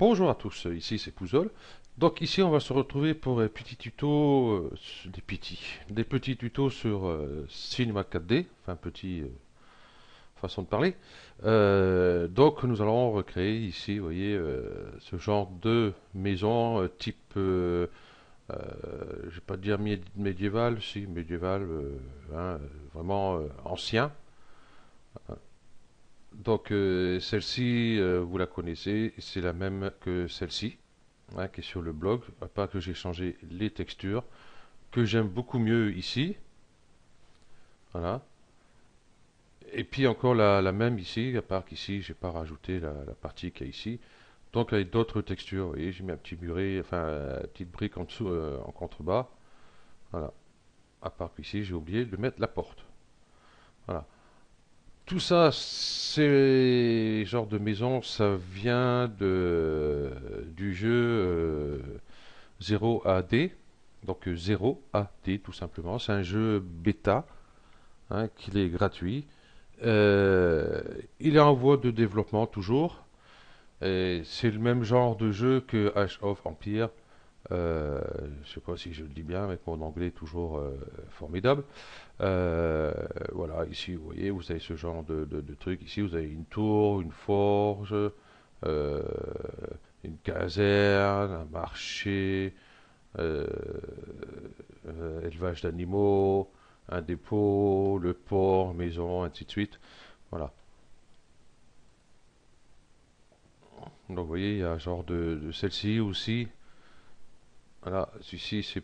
Bonjour à tous, ici c'est Pouzol. Donc ici on va se retrouver pour un petit tuto, des petits tutos sur Cinema 4D, enfin petit façon de parler. Donc nous allons recréer ici, vous voyez, ce genre de maison type, euh, je vais pas dire médiéval, si médiéval, hein, vraiment ancien. Donc celle-ci, vous la connaissez, c'est la même que celle-ci, hein, qui est sur le blog, à part que j'ai changé les textures, que j'aime beaucoup mieux ici. Voilà. Et puis encore la même ici, à part qu'ici, j'ai pas rajouté la partie qu'il y a ici. Donc avec d'autres textures, vous voyez, j'ai mis un petit muret, enfin, une petite brique en dessous, en contrebas. Voilà. À part qu'ici, j'ai oublié de mettre la porte. Voilà. Tout ça, c'est genre de maison, ça vient du jeu 0AD. Donc 0AD tout simplement. C'est un jeu bêta, hein, qu'il est gratuit. Il est en voie de développement toujours. Et c'est le même genre de jeu que Age of Empire. Je sais pas si je le dis bien avec mon anglais toujours formidable. Euh, voilà, ici vous voyez, vous avez ce genre de truc. Ici vous avez une tour, une forge, euh, une caserne, un marché, euh, élevage d'animaux, un dépôt, le port, maison, ainsi de suite. Voilà. Donc vous voyez, il y a un genre de celle-ci aussi. Voilà, celui-ci c'est,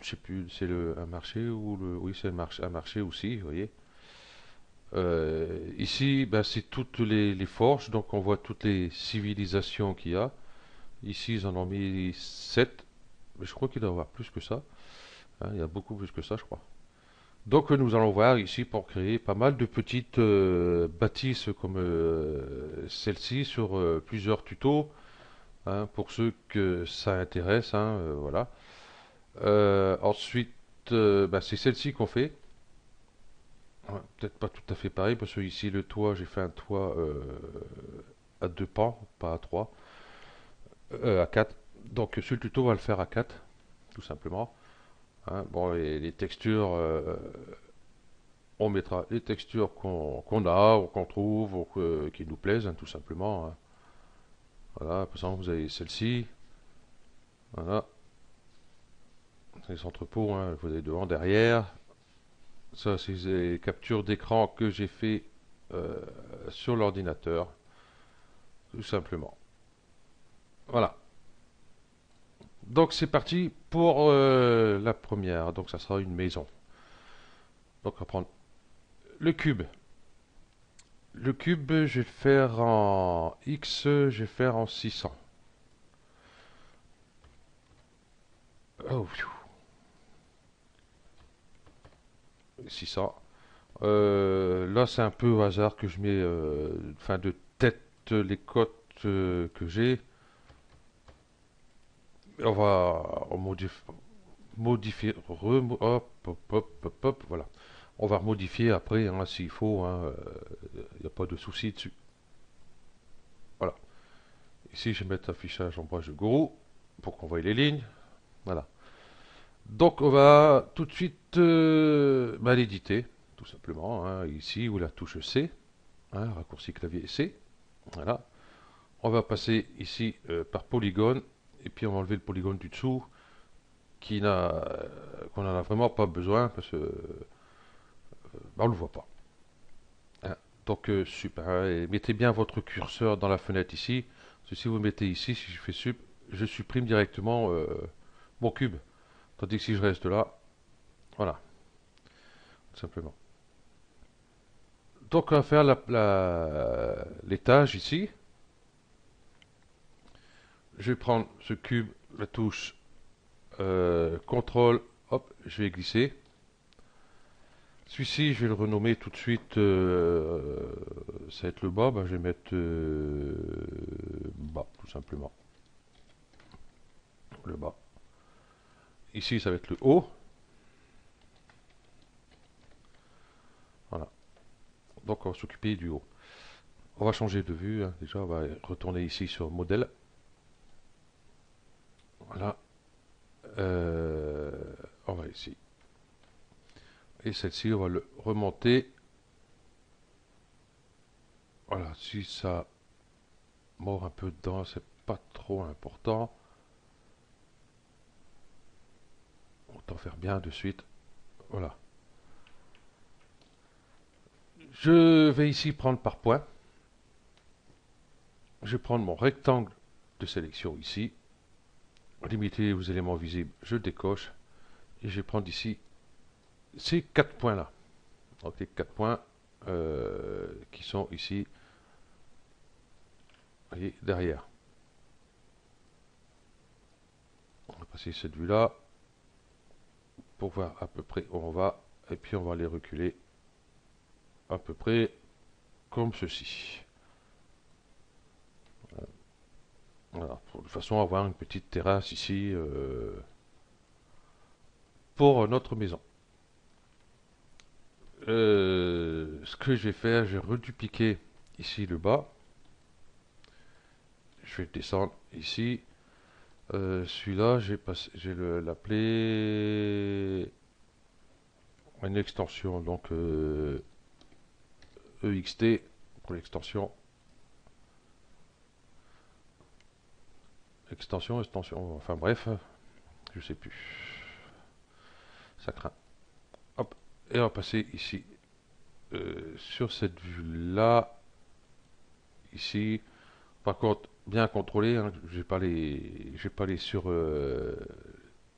je sais plus, c'est un marché ou le, oui c'est un marché aussi, vous voyez. Ici, ben, c'est toutes les forges, donc on voit toutes les civilisations qu'il y a. Ici, ils en ont mis 7, mais je crois qu'il doit y avoir plus que ça, hein, il y a beaucoup plus que ça, je crois. Donc nous allons voir ici pour créer pas mal de petites bâtisses comme celle-ci sur plusieurs tutos, hein, pour ceux que ça intéresse, hein, voilà. Ensuite, bah, c'est celle-ci qu'on fait. Ouais, peut-être pas tout à fait pareil parce que ici le toit, j'ai fait un toit à deux pans, pas à trois, à quatre. Donc sur le tuto, on va le faire à quatre, tout simplement, hein. Bon, les textures, on mettra les textures qu'on a ou qu'on trouve ou qui nous plaisent, hein, tout simplement, hein. Voilà, par exemple, vous avez celle-ci, voilà, les entrepôts, hein, vous avez devant, derrière. Ça, c'est des captures d'écran que j'ai fait euh, sur l'ordinateur, tout simplement. Voilà. Donc c'est parti pour la première. Donc ça sera une maison. Donc on va prendre le cube. Le cube, je vais le faire en X, je vais le faire en 600. Oh, 600. Là, c'est un peu au hasard que je mets, enfin de tête, les cotes que j'ai. On va modifier, hop, hop, hop, hop, hop, voilà. On va remodifier après, hein, s'il faut, hein, il n'y a pas de souci dessus. Voilà. Ici, je vais mettre affichage en brèche de gourou pour qu'on voie les lignes. Voilà. Donc, on va tout de suite bah, l'éditer, tout simplement, hein, ici, où la touche C, hein, raccourci clavier C. Voilà. On va passer ici par polygone, et puis on va enlever le polygone du dessous, qu'on n'en a vraiment pas besoin, parce que bah, on ne le voit pas, hein. Donc, super. Et mettez bien votre curseur dans la fenêtre ici. Parce que si vous mettez ici, si je fais sup, je supprime directement mon cube. Tandis que si je reste là, voilà, tout simplement. Donc on va faire l'étage ici. Je vais prendre ce cube, la touche CTRL, hop, je vais glisser. Celui-ci, je vais le renommer tout de suite, ça va être le bas, ben, je vais mettre bas, tout simplement, le bas. Ici, ça va être le haut, voilà. Donc on va s'occuper du haut. On va changer de vue, hein. Déjà on va retourner ici sur modèle. Voilà. On va ici. Et celle-ci, on va le remonter. Voilà, si ça mord un peu dedans, c'est pas trop important. Autant faire bien de suite. Voilà. Je vais ici prendre par point. Je vais prendre mon rectangle de sélection ici. Limiter aux éléments visibles, je décoche. Et je vais prendre ici ces 4 points là. Donc les 4 points qui sont ici, voyez, derrière. On va passer cette vue là pour voir à peu près où on va. Et puis on va les reculer à peu près comme ceci. Voilà, de façon à avoir une petite terrasse ici pour notre maison. Ce que je vais faire, je vais redupliquer ici le bas. Je vais descendre ici. Celui-là, je vais l'appeler une extension, donc EXT pour l'extension. Extension, enfin bref, je sais plus. Ça craint. Hop, et on va passer ici sur cette vue-là, ici. Par contre, bien contrôlé, hein, je vais pas aller sur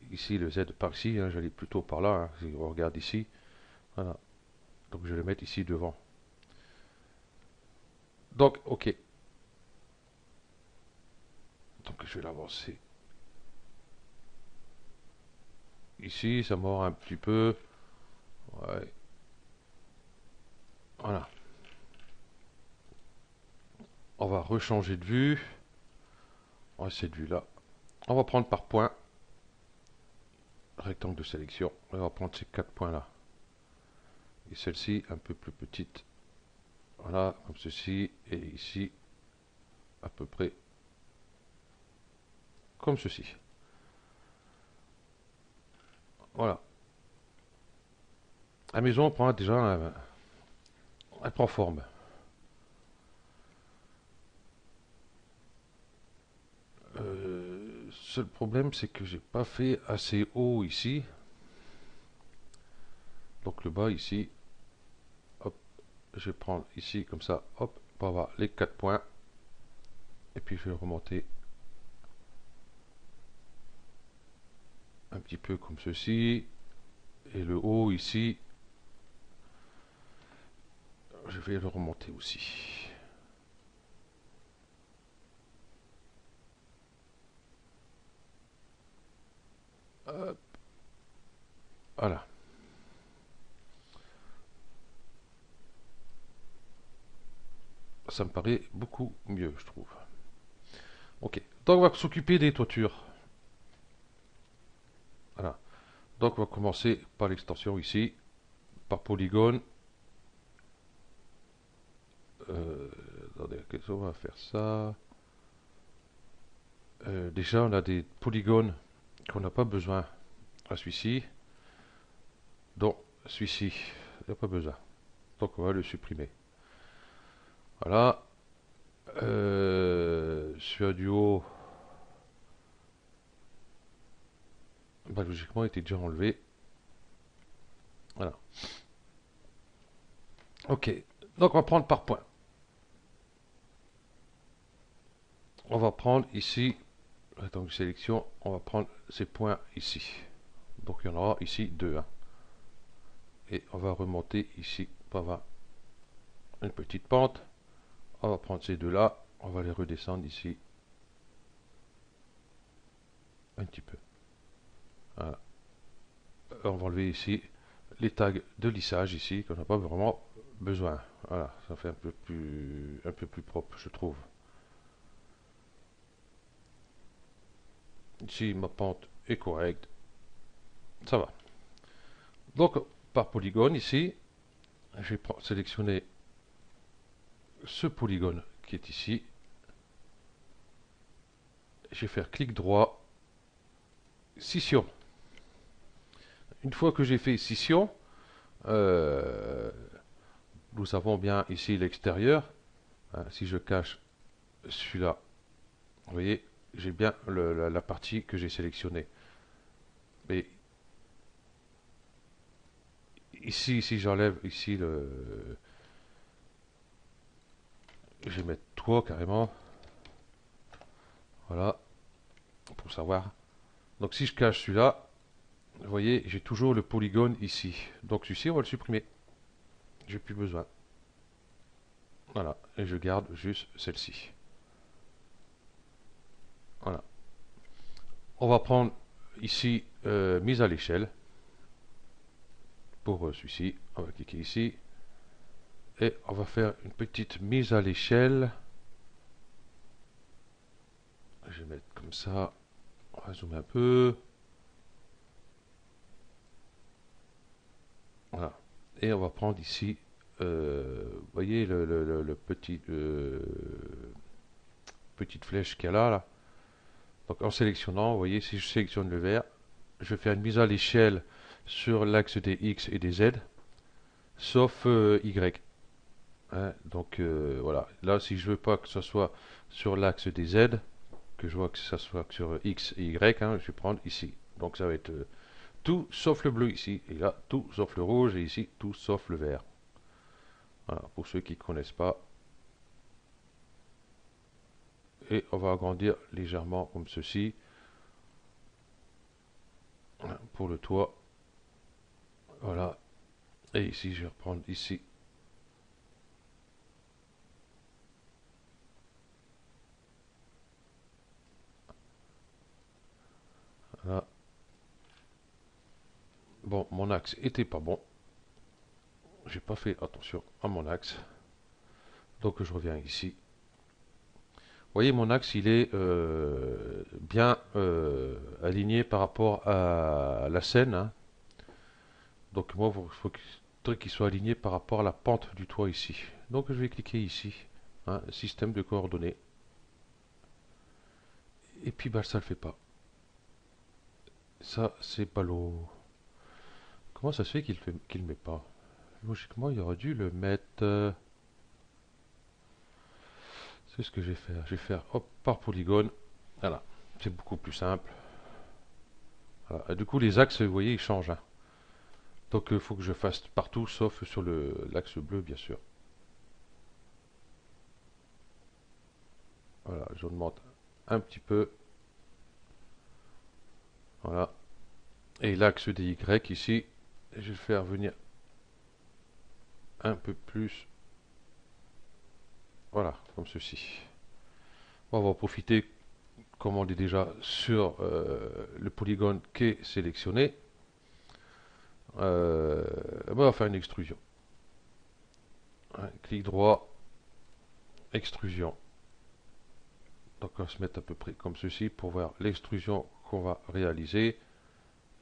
ici le Z par ici, hein, j'allais plutôt par là. Hein, si on regarde ici, voilà. Donc je vais le mettre ici devant. Donc, ok. Donc je vais l'avancer. Ici, ça mord un petit peu. Ouais. Voilà. On va rechanger de vue. On va cette vue-là. On va prendre par point. Rectangle de sélection. On va prendre ces 4 points-là. Et celle-ci, un peu plus petite. Voilà, comme ceci. Et ici, à peu près comme ceci. Voilà. La maison prend déjà, elle prend forme. Seul problème, c'est que j'ai pas fait assez haut ici. Donc le bas ici, hop, je vais prendre ici comme ça, hop, pour avoir les 4 points. Et puis je vais remonter un petit peu comme ceci. Et le haut ici, je vais le remonter aussi. Hop. Voilà. Ça me paraît beaucoup mieux, je trouve. Ok. Donc on va s'occuper des toitures. Voilà. Donc on va commencer par l'extension ici, par polygone. Attendez, qu'est-ce qu'on va faire ça? Déjà, on a des polygones qu'on n'a pas besoin à celui-ci. Donc, celui-ci, il n'y a pas besoin. Donc, on va le supprimer. Voilà. Celui du haut, bah, logiquement, il était déjà enlevé. Voilà. Ok. Donc, on va prendre par point. On va prendre ici, donc sélection, on va prendre ces points ici. Donc, il y en aura ici 2. Hein. Et on va remonter ici pour avoir une petite pente. On va prendre ces deux-là, on va les redescendre ici un petit peu. Voilà. On va enlever ici les tags de lissage ici qu'on n'a pas vraiment besoin. Voilà, ça fait un peu plus propre, je trouve. Ici, ma pente est correcte. Ça va. Donc, par polygone ici, je vais sélectionner ce polygone qui est ici. Je vais faire clic droit scission. Une fois que j'ai fait scission, euh, nous avons bien ici l'extérieur. Hein, si je cache celui-là, vous voyez, j'ai bien la partie que j'ai sélectionnée. Mais ici, si j'enlève ici je vais mettre toit carrément. Voilà, pour savoir. Donc si je cache celui-là, vous voyez, j'ai toujours le polygone ici. Donc celui-ci, on va le supprimer. J'ai plus besoin. Voilà, et je garde juste celle-ci. Voilà. On va prendre ici mise à l'échelle. Pour celui-ci, on va cliquer ici. Et on va faire une petite mise à l'échelle. Je vais mettre comme ça. On va zoomer un peu. Voilà. Et on va prendre ici, vous voyez le petit, petite flèche qu'il y a là, là. Donc en sélectionnant, vous voyez, si je sélectionne le vert, je vais faire une mise à l'échelle sur l'axe des X et des Z, sauf Y. Hein, donc voilà. Là, si je veux pas que ce soit sur l'axe des Z, que je vois que ça soit sur X et Y, hein, je vais prendre ici. Donc ça va être tout sauf le bleu ici, et là tout sauf le rouge, et ici tout sauf le vert. Voilà, pour ceux qui ne connaissent pas. Et on va agrandir légèrement comme ceci. Voilà, pour le toit. Voilà. Et ici, je vais reprendre ici. Voilà. Bon, mon axe était pas bon. J'ai pas fait attention à mon axe. Donc je reviens ici. Vous voyez, mon axe, il est bien aligné par rapport à la scène. Hein. Donc moi, il faudrait qu'il soit aligné par rapport à la pente du toit ici. Donc je vais cliquer ici. Hein, système de coordonnées. Et puis bah, ça le fait pas. Ça, c'est pas l'eau. Comment ça se fait qu'il le met pas? Logiquement, il aurait dû le mettre. C'est ce que je vais faire. Je vais faire hop, par polygone. Voilà. C'est beaucoup plus simple. Voilà. Et du coup, les axes, vous voyez, ils changent. Hein. Donc, il faut que je fasse partout, sauf sur l'axe bleu, bien sûr. Voilà, j'augmente un petit peu. Voilà. Et l'axe des Y ici, je vais le faire venir un peu plus. Voilà, comme ceci. On va en profiter, comme on est déjà sur le polygone qui est sélectionné. On va faire une extrusion. Hein, clic droit, extrusion. Donc on va se mettre à peu près comme ceci pour voir l'extrusion qu'on va réaliser.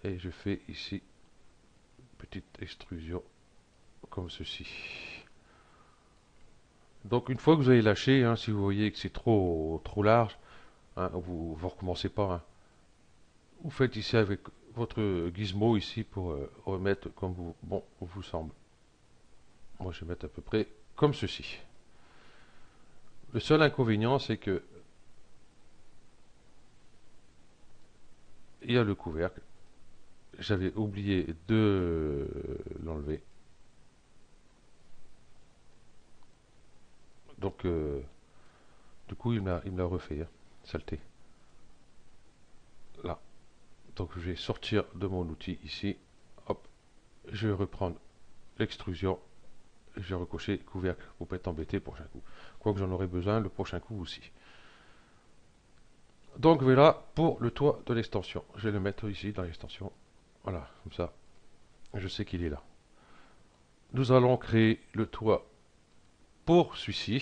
Et je fais ici petite extrusion comme ceci. Donc une fois que vous avez lâché, hein, si vous voyez que c'est trop large, hein, vous ne recommencez pas. Hein. Vous faites ici avec votre gizmo ici pour remettre comme vous semble. Moi je vais mettre à peu près comme ceci. Le seul inconvénient c'est que il y a le couvercle. J'avais oublié de l'enlever. Donc du coup il me l'a refait. Hein, saleté. Là. Donc je vais sortir de mon outil ici. Hop. Je vais reprendre l'extrusion. Je vais recocher couvercle pour pas être embêté le prochain coup. Quoique j'en aurai besoin le prochain coup aussi. Donc voilà pour le toit de l'extension. Je vais le mettre ici dans l'extension. Voilà, comme ça. Je sais qu'il est là. Nous allons créer le toit pour celui-ci.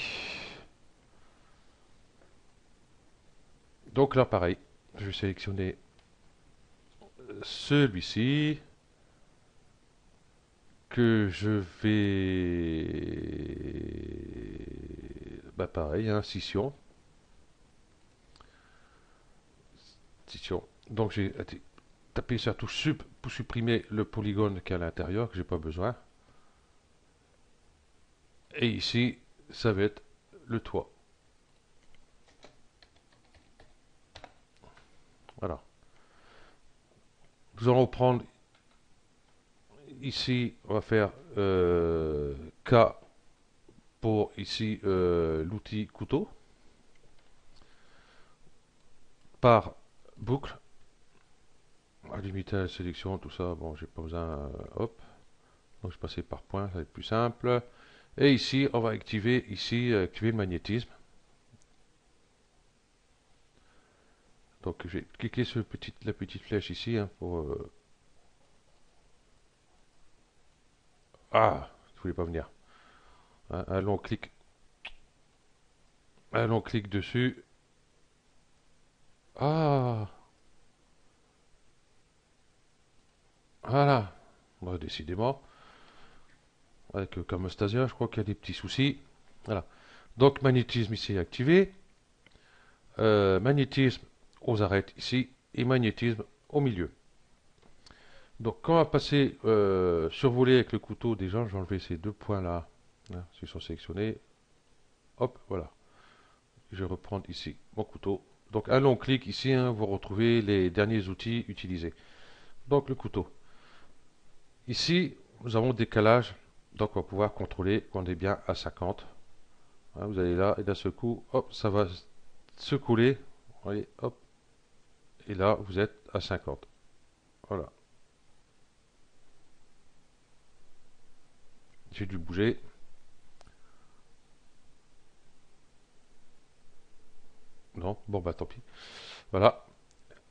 Donc là, pareil. Je vais sélectionner celui-ci. Que je vais... Bah pareil, hein, scission. Scission. Donc j'ai tapez sur la touche Sup pour supprimer le polygone qui est à l'intérieur, que j'ai pas besoin. Et ici, ça va être le toit. Voilà. Nous allons prendre ici, on va faire K pour ici l'outil couteau. Par boucle. Limiter la sélection, tout ça, bon, j'ai pas besoin, hop. Donc je passais par point, ça va être plus simple. Et ici, on va activer activer le magnétisme. Donc je vais cliquer sur la petite flèche ici hein, pour... Ah, je voulais pas venir. Un long clic. Un long clic dessus. Ah, voilà. Bon, décidément. Avec Camostasia, je crois qu'il y a des petits soucis. Voilà. Donc magnétisme ici activé. Magnétisme aux arêtes ici. Et magnétisme au milieu. Donc quand on va passer survoler avec le couteau, déjà je vais enlever ces deux points là. Hein, ils sont sélectionnés. Hop, voilà. Je vais reprendre ici mon couteau. Donc un long clic ici, hein, vous retrouvez les derniers outils utilisés. Donc le couteau. Ici, nous avons décalage. Donc on va pouvoir contrôler qu'on est bien à 50. Hein, vous allez là et d'un seul coup, hop, ça va se couler. Vous voyez, hop. Et là, vous êtes à 50. Voilà. J'ai dû bouger. Non, bon bah tant pis. Voilà.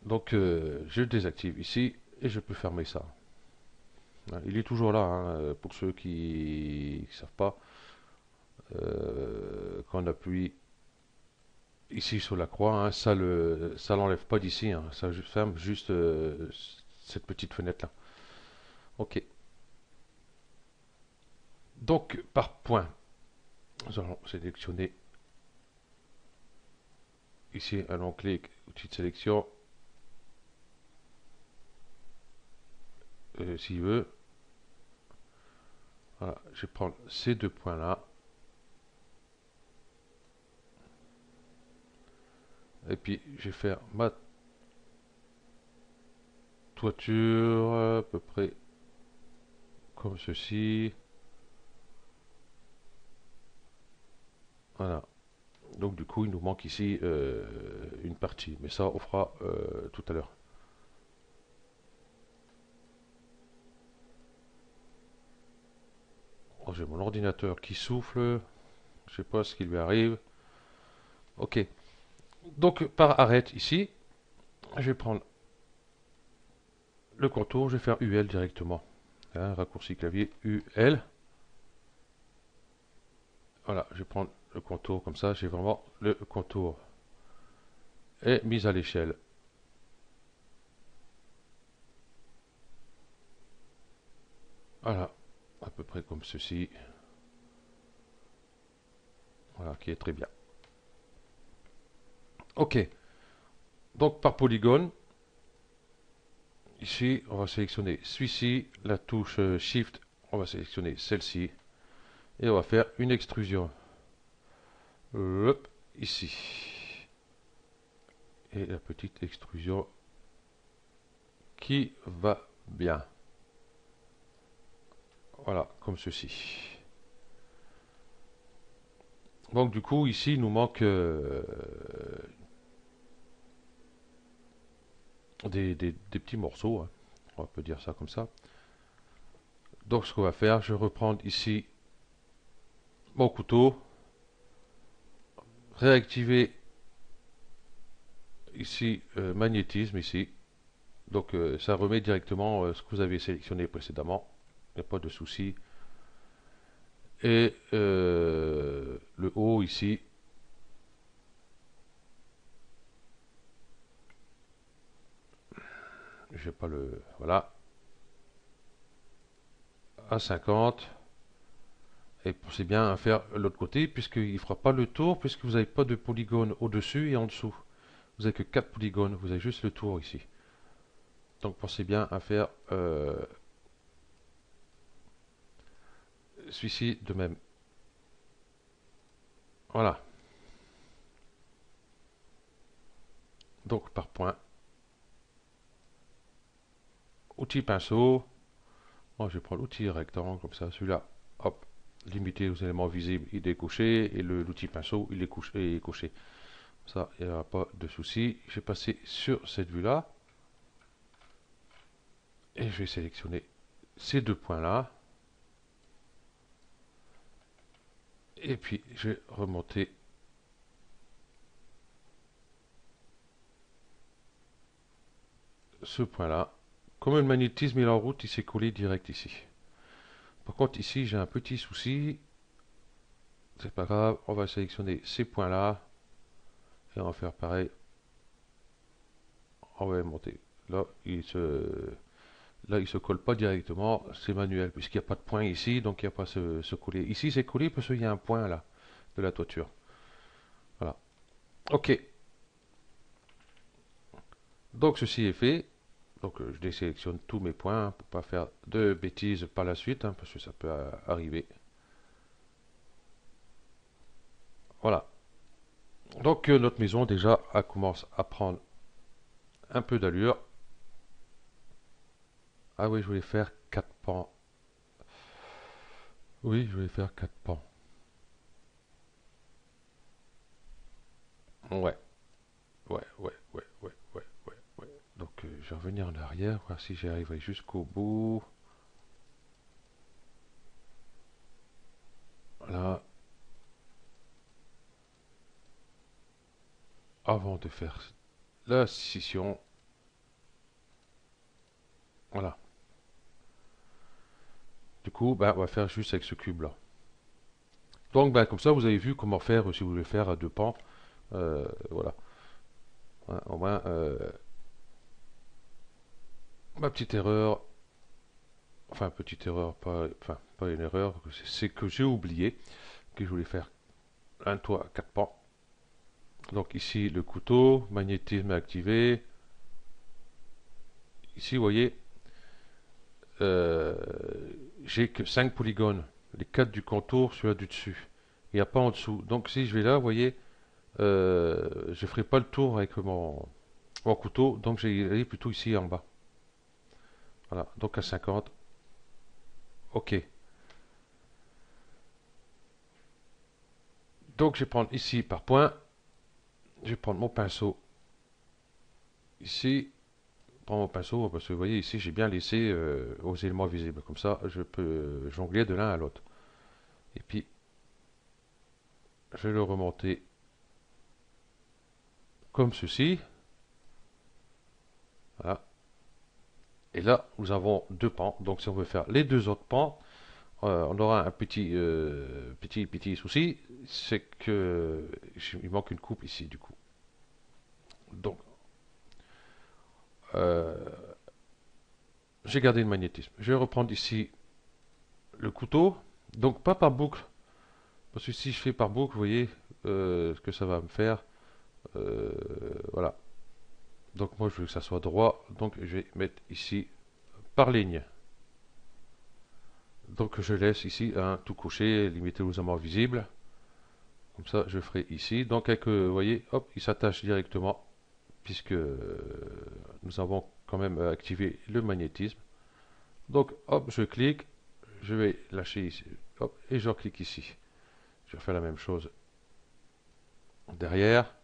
Donc je désactive ici et je peux fermer ça. Il est toujours là, hein, pour ceux qui ne savent pas. Quand on appuie ici sur la croix, hein, ça l'enlève pas d'ici, hein, ça ferme juste cette petite fenêtre là. Ok. Donc par point, nous allons sélectionner ici un long clic, outil de sélection, s'il veut. Voilà, je vais prendre ces deux points là. Et puis je vais faire ma toiture à peu près comme ceci. Voilà. Donc du coup il nous manque ici une partie. Mais ça on fera tout à l'heure. Oh, j'ai mon ordinateur qui souffle. Je sais pas ce qui lui arrive. Ok. Donc par arrête ici, je vais prendre le contour, je vais faire UL directement. Hein, raccourci clavier UL. Voilà, je vais prendre le contour comme ça, j'ai vraiment le contour. Et mise à l'échelle. Voilà, à peu près comme ceci. Voilà, qui est très bien. Ok, donc par polygone, ici on va sélectionner celui-ci, la touche Shift, on va sélectionner celle-ci, et on va faire une extrusion. Hop, ici. Et la petite extrusion qui va bien. Voilà, comme ceci. Donc du coup, ici, il nous manque des petits morceaux, hein. On peut dire ça comme ça. Donc ce qu'on va faire, je vais reprendre ici mon couteau, réactiver ici magnétisme ici. Donc ça remet directement ce que vous avez sélectionné précédemment. Il n'y a pas de souci. Et le haut ici. Je vais pas le... Voilà. À 50. Et pensez bien à faire l'autre côté, puisqu'il ne fera pas le tour, puisque vous n'avez pas de polygone au-dessus et en dessous. Vous n'avez que 4 polygones, vous avez juste le tour ici. Donc pensez bien à faire celui-ci de même. Voilà. Donc par point. Outil pinceau. Moi je vais prendre l'outil rectangle comme ça. Celui-là, hop, limiter aux éléments visibles, il est coché. Et l'outil pinceau, il est coché. Ça, il n'y aura pas de souci. Je vais passer sur cette vue-là. Et je vais sélectionner ces deux points-là. Et puis, je vais remonter ce point-là. Comme le magnétisme est en route, il s'est collé direct ici. Par contre, ici, j'ai un petit souci. C'est pas grave, on va sélectionner ces points-là. Et on va faire pareil. On va monter. Là, il se colle pas directement. C'est manuel, puisqu'il n'y a pas de point ici, donc il n'y a pas ce coller. Ici, c'est collé parce qu'il y a un point là, de la toiture. Voilà. Ok. Donc, ceci est fait. Donc, je désélectionne tous mes points pour pas faire de bêtises par la suite, parce que ça peut arriver. Voilà. Donc, notre maison, déjà, elle commence à prendre un peu d'allure. Ah oui, je voulais faire 4 pans. Oui, je voulais faire 4 pans. Ouais, ouais. Donc, je vais revenir en arrière, voir si j'y arriverai jusqu'au bout. Là, avant de faire la scission. Voilà. Du coup, ben, on va faire juste avec ce cube-là. Donc, ben, comme ça, vous avez vu comment faire si vous voulez faire à deux pans. Voilà. Ouais, au moins, ma petite erreur, enfin, petite erreur, pas une erreur, c'est que j'ai oublié que je voulais faire un toit à quatre pans. Donc ici, le couteau, magnétisme activé. Ici, vous voyez, euh, j'ai que 5 polygones. Les 4 du contour, celui-là du dessus. Il n'y a pas en dessous. Donc si je vais là, vous voyez, je ne ferai pas le tour avec mon couteau. Donc j'ai aller plutôt ici en bas. Voilà, donc à 50. Ok. Donc je vais prendre ici par point. Je vais prendre mon pinceau ici. Prends mon pinceau parce que vous voyez ici j'ai bien laissé aux éléments visibles. Comme ça je peux jongler de l'un à l'autre. Et puis je vais le remonter comme ceci. Voilà. Et là nous avons deux pans. Donc si on veut faire les deux autres pans, on aura un petit souci. C'est que il manque une coupe ici du coup. Donc euh, j'ai gardé le magnétisme. Je vais reprendre ici le couteau. Donc pas par boucle. Parce que si je fais par boucle, vous voyez ce que ça va me faire. Euh, voilà. Donc moi je veux que ça soit droit. Donc je vais mettre ici par ligne. Donc je laisse ici un tout couché, limité aux amours visibles. Comme ça je ferai ici. Donc avec, vous voyez, hop, il s'attache directement. Puisque nous avons quand même activé le magnétisme. Donc hop, je clique. Je vais lâcher ici. Hop, et je clique ici. Je vais faire la même chose derrière.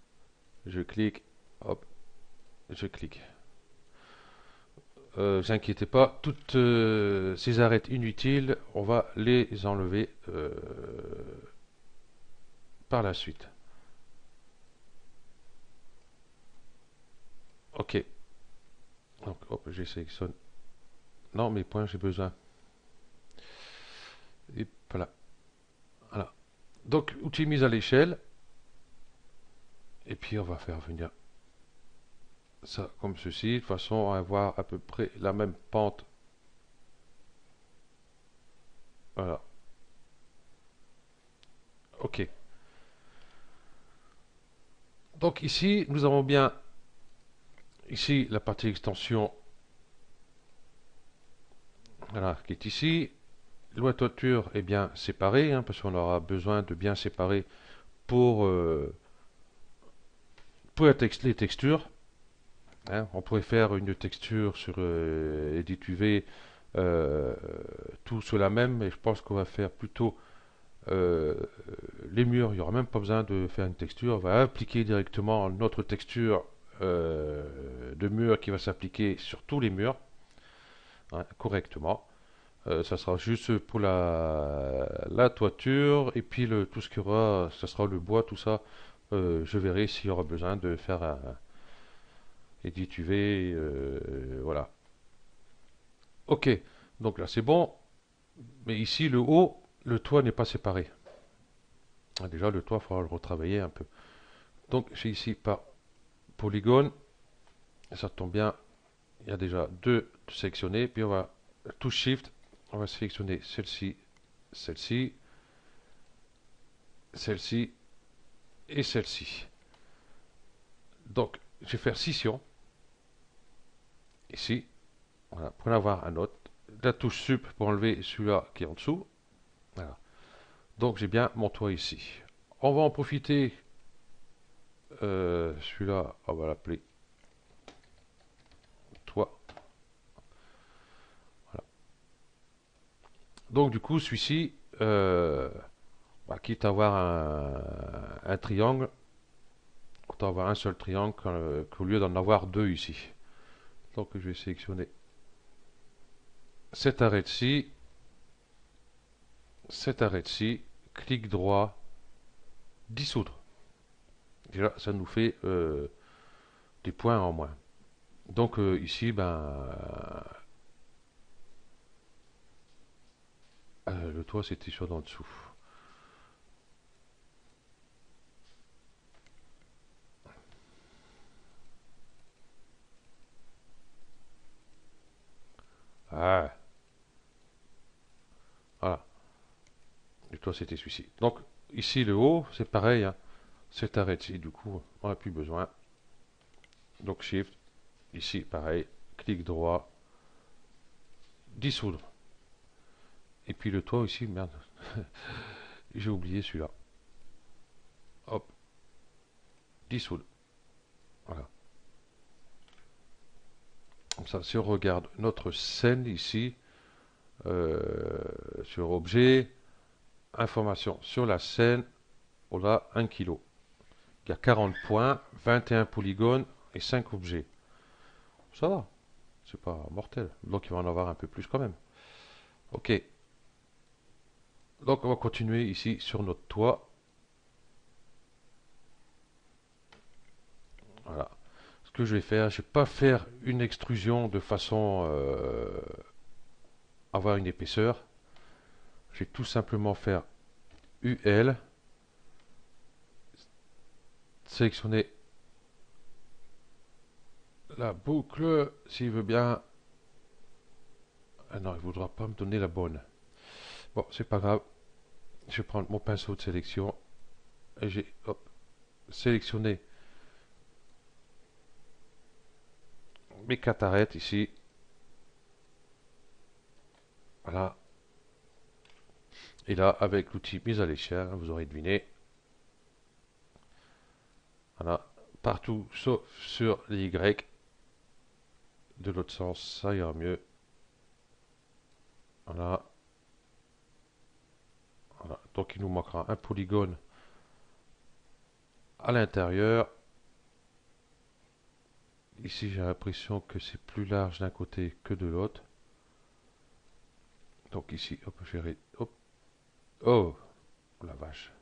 Je clique. Hop, je clique. Vous inquiétez pas, toutes ces arêtes inutiles, on va les enlever par la suite. Ok. Donc, hop, je sélectionne. Non, mes points, j'ai besoin. Et voilà. Voilà. Donc, outil mise à l'échelle. Et puis, on va faire venir ça comme ceci. De toute façon, on va avoir à peu près la même pente. Voilà. Ok. Donc ici, nous avons bien ici la partie extension voilà, qui est ici. La toiture est bien séparée, hein, parce qu'on aura besoin de bien séparer pour, les textures. Hein. On pourrait faire une texture sur Edit UV, euh, tout sur la même, mais je pense qu'on va faire plutôt euh, les murs. Il n'y aura même pas besoin de faire une texture. On va appliquer directement notre texture de mur qui va s'appliquer sur tous les murs, hein, correctement. Ça sera juste pour la toiture et puis tout ce qu'il y aura, ça sera le bois, tout ça. Je verrai s'il y aura besoin de faire un edit UV. Voilà. Ok, donc là c'est bon. Mais ici, le haut, le toit n'est pas séparé. Ah, déjà, le toit, il faudra le retravailler un peu. Donc, j'ai ici par polygone. Ça tombe bien. Il y a déjà deux sélectionnés. Puis on va touche Shift. On va sélectionner celle-ci, celle-ci, celle-ci et celle-ci. Donc, je vais faire scission. Ici. Voilà, pour en avoir un autre. La touche Sup pour enlever celui-là qui est en dessous. Voilà. Donc, j'ai bien mon toit ici. On va en profiter. Celui-là, on va l'appeler toit. Voilà. Donc, du coup, celui-ci, quitte à avoir un triangle, autant avoir un seul triangle qu'au lieu d'en avoir deux ici. Donc, je vais sélectionner cet arrêt-ci, cet arrêt-ci, clic droit, dissoudre. Déjà, ça nous fait des points en moins. Donc ici, le toit c'était sur d'en dessous. Ah, voilà. Le toit c'était celui-ci. Donc ici le haut, c'est pareil. Hein. Cet arrêt-ci, du coup, on n'a plus besoin. Donc Shift, ici pareil, clic droit, dissoudre. Et puis le toit aussi, merde, j'ai oublié celui-là. Hop, dissoudre. Voilà. Comme ça, si on regarde notre scène ici, sur objet, information sur la scène, on a 1 kg. Il y a 40 points, 21 polygones et 5 objets. Ça va, c'est pas mortel. Donc il va en avoir un peu plus quand même. Ok, donc on va continuer ici sur notre toit. Voilà. Ce que je vais faire, je ne vais pas faire une extrusion de façon à avoir une épaisseur. Je vais tout simplement faire UL, sélectionner la boucle, s'il veut bien. Ah non, il ne voudra pas me donner la bonne. Bon, c'est pas grave. Je vais prendre mon pinceau de sélection et j'ai sélectionné mes 4 arêtes ici. Voilà. Et là, avec l'outil mise à l'échelle, vous aurez deviné. Voilà. Partout sauf sur les Y. De l'autre sens, ça ira mieux. Voilà. Voilà. Donc il nous manquera un polygone à l'intérieur. Ici, j'ai l'impression que c'est plus large d'un côté que de l'autre. Donc ici, hop, hop. Oh, la vache.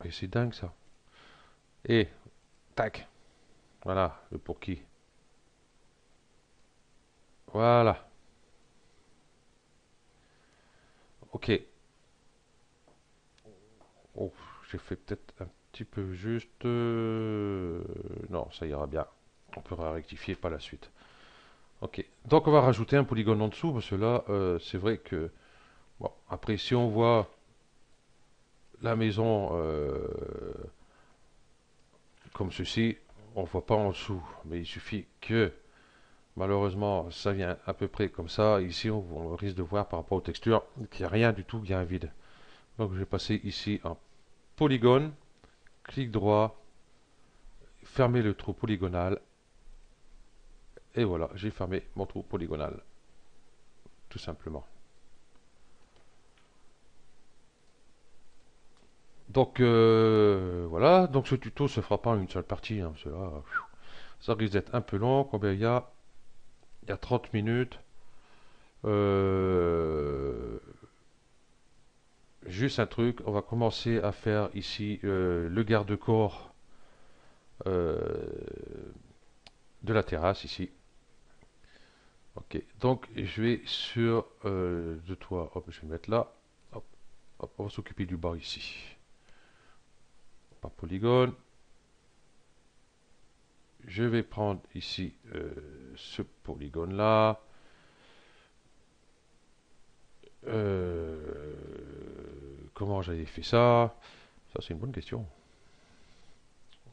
Et c'est dingue ça. Et, tac. Voilà, le pour qui. Voilà. Ok. Oh, j'ai fait peut-être un petit peu juste. Non, ça ira bien. On pourra rectifier par la suite. Ok. Donc on va rajouter un polygone en dessous parce que là, c'est vrai que bon, après si on voit la maison comme ceci, on ne voit pas en dessous, mais il suffit que Malheureusement, ça vient à peu près comme ça. Ici, on risque de voir par rapport aux textures qu'il n'y a rien du tout, il y a un vide. Donc je vais passer ici en polygone, clic droit, fermer le trou polygonal, et voilà, j'ai fermé mon trou polygonal, tout simplement. Donc voilà, donc ce tuto se fera pas en une seule partie, hein, parce que là, ça risque d'être un peu long. Combien il y a? Il y a 30 minutes. Euh, Juste un truc, on va commencer à faire ici le garde-corps euh, de la terrasse ici. Ok, donc je vais sur le toit, hop, je vais le mettre là. Hop, hop, on va s'occuper du bas ici. Par polygone. Je vais prendre ici ce polygone là. Comment j'avais fait ça? Ça, c'est une bonne question.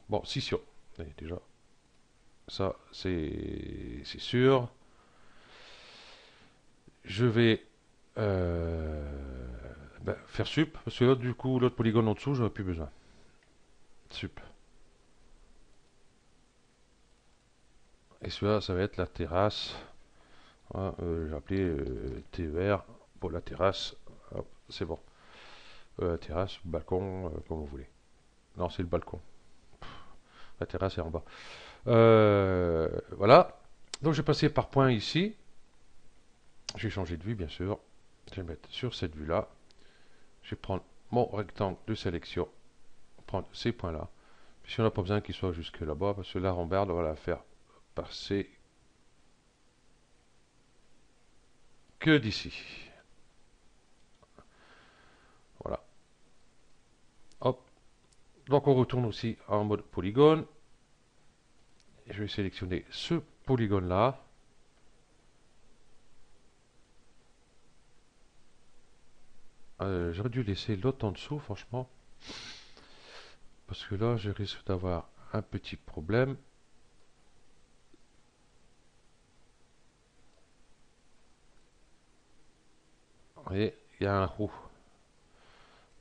Bon, scission. Allez, déjà, ça, c'est sûr. Je vais faire sup, parce que là, du coup, l'autre polygone en dessous, j'aurais plus besoin. Sup. Et celui-là, ça va être la terrasse. Hein, j'ai appelé TER pour la terrasse. C'est bon. Terrasse, balcon, comme vous voulez. Non, c'est le balcon. La terrasse est en bas. Voilà. Donc, je vais passer par point ici. Je vais changer de vue, bien sûr. Je vais mettre sur cette vue-là. Je vais prendre mon rectangle de sélection. Prendre ces points-là. Puisqu'on n'a pas besoin qu'ils soient jusque là-bas, parce que la rambarde, on va la faire passer que d'ici. Voilà. Hop. Donc on retourne aussi en mode polygone. Je vais sélectionner ce polygone-là. J'aurais dû laisser l'autre en dessous, franchement. Parce que là, je risque d'avoir un petit problème. Vous voyez, il y a un trou.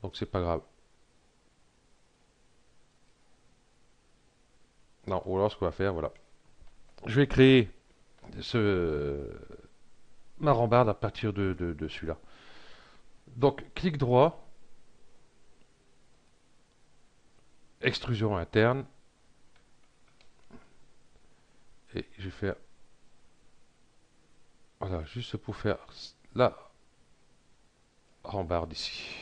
Donc c'est pas grave. Non, ou alors ce qu'on va faire, voilà. Je vais créer ma rambarde à partir de celui-là. Donc, clic droit, extrusion interne, et je vais faire, voilà, juste pour faire la rambarde ici.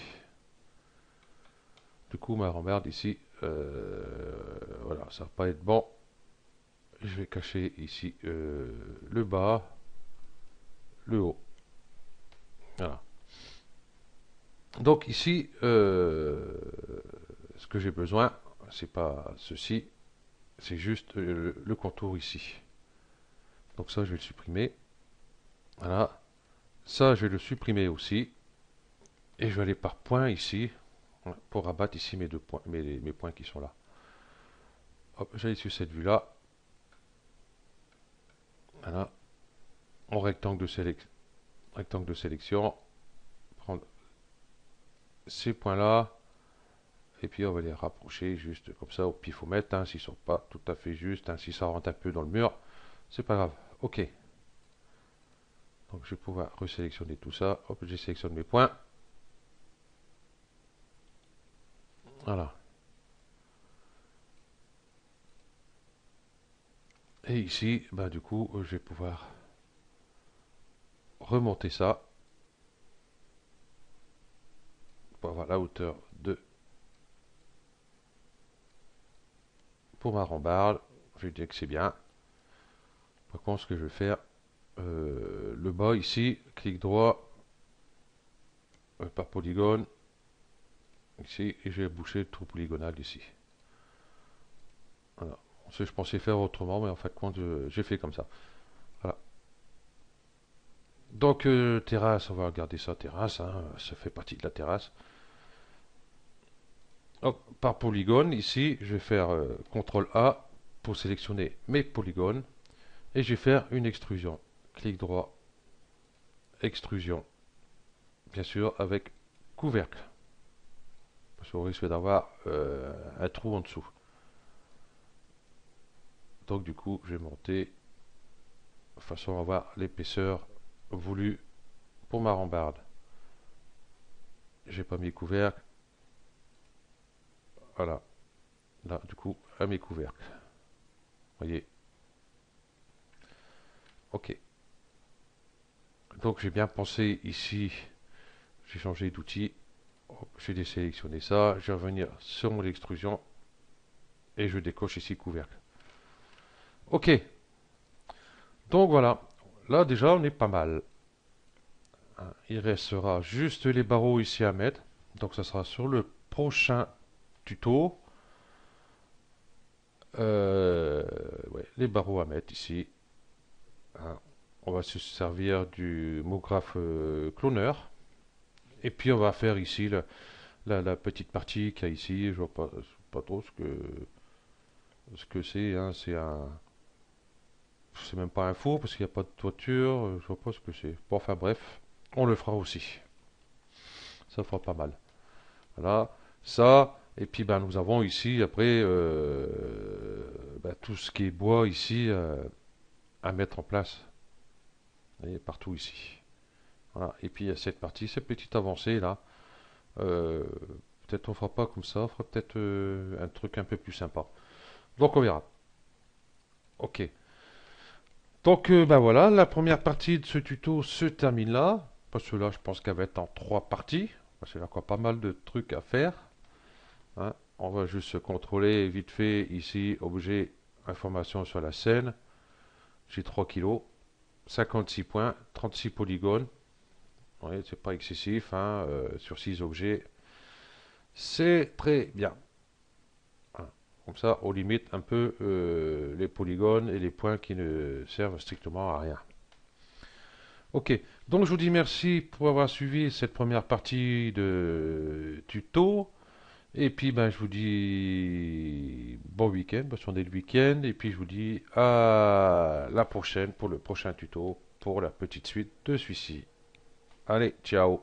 Du coup, ma rambarde ici, voilà, ça va pas être bon. Je vais cacher ici le bas, le haut. Voilà. Donc ici, ce que j'ai besoin, c'est pas ceci, c'est juste le contour ici. Donc ça, je vais le supprimer. Voilà. Ça, je vais le supprimer aussi. Et je vais aller par point ici, pour rabattre ici mes deux points, mes points qui sont là. Hop, j'allais sur cette vue-là. Voilà. En rectangle de sélection. Prendre ces points-là. Et puis on va les rapprocher juste comme ça au pifomètre, hein, s'ils ne sont pas tout à fait justes, hein, si ça rentre un peu dans le mur, c'est pas grave. Ok. Donc je vais pouvoir resélectionner tout ça. Hop, je sélectionne mes points. Voilà. Et ici, bah, du coup, je vais pouvoir remonter ça pour avoir la hauteur de pour ma rambarde. Je dis que c'est bien. Par contre, ce que je vais faire, le bas ici, clic droit, par polygone, ici, et je vais boucher le trou polygonal ici. Voilà. Je pensais faire autrement, mais en fait, j'ai fait comme ça. Voilà. Donc, terrasse, on va regarder ça, terrasse, hein, ça fait partie de la terrasse. Donc, par polygone, ici, je vais faire CTRL A pour sélectionner mes polygones. et je vais faire une extrusion. Clic droit, extrusion, bien sûr avec couvercle, parce qu'on risque d'avoir un trou en dessous. Donc du coup, je vais monter de façon à avoir l'épaisseur voulue pour ma rambarde. J'ai pas mis couvercle. Voilà. Là, du coup, à mes couvercles. Voyez. Ok. Donc j'ai bien pensé ici. J'ai changé d'outil. J'ai désélectionné ça. Je vais revenir sur mon extrusion. Et je décoche ici couvercle. Ok. Donc voilà. Là déjà, on est pas mal. Il restera juste les barreaux ici à mettre. Donc ça sera sur le prochain tuto. Ouais, les barreaux à mettre ici. Hein. On va se servir du MoGraph cloneur. Et puis on va faire ici la petite partie qu'il y a ici. Je vois pas trop ce que c'est. Hein. C'est même pas un four parce qu'il n'y a pas de toiture. Je vois pas ce que c'est. Bon, enfin bref, on le fera aussi. Ça fera pas mal. Voilà, ça. Et puis ben, nous avons ici après ben, tout ce qui est bois ici à mettre en place. Vous voyez, partout ici. Voilà. Et puis il y a cette partie, cette petite avancée là. Euh, Peut-être on fera pas comme ça, on fera peut-être un truc un peu plus sympa. Donc on verra. Ok. Donc ben voilà, la première partie de ce tuto se termine là. Parce que là, je pense qu'elle va être en trois parties. Parce qu'il y a encore pas mal de trucs à faire. Hein. On va juste contrôler vite fait ici, objet, information sur la scène. J'ai 3 kilos, 56 points, 36 polygones. Oui, c'est pas excessif hein, sur 6 objets. C'est très bien. Hein. Comme ça, on limite un peu les polygones et les points qui ne servent strictement à rien. Ok, donc je vous dis merci pour avoir suivi cette première partie de tuto. Et puis ben, je vous dis bon week-end, parce qu'on est le week-end. Et puis je vous dis à la prochaine pour le prochain tuto, pour la petite suite de celui-ci. Allez, ciao!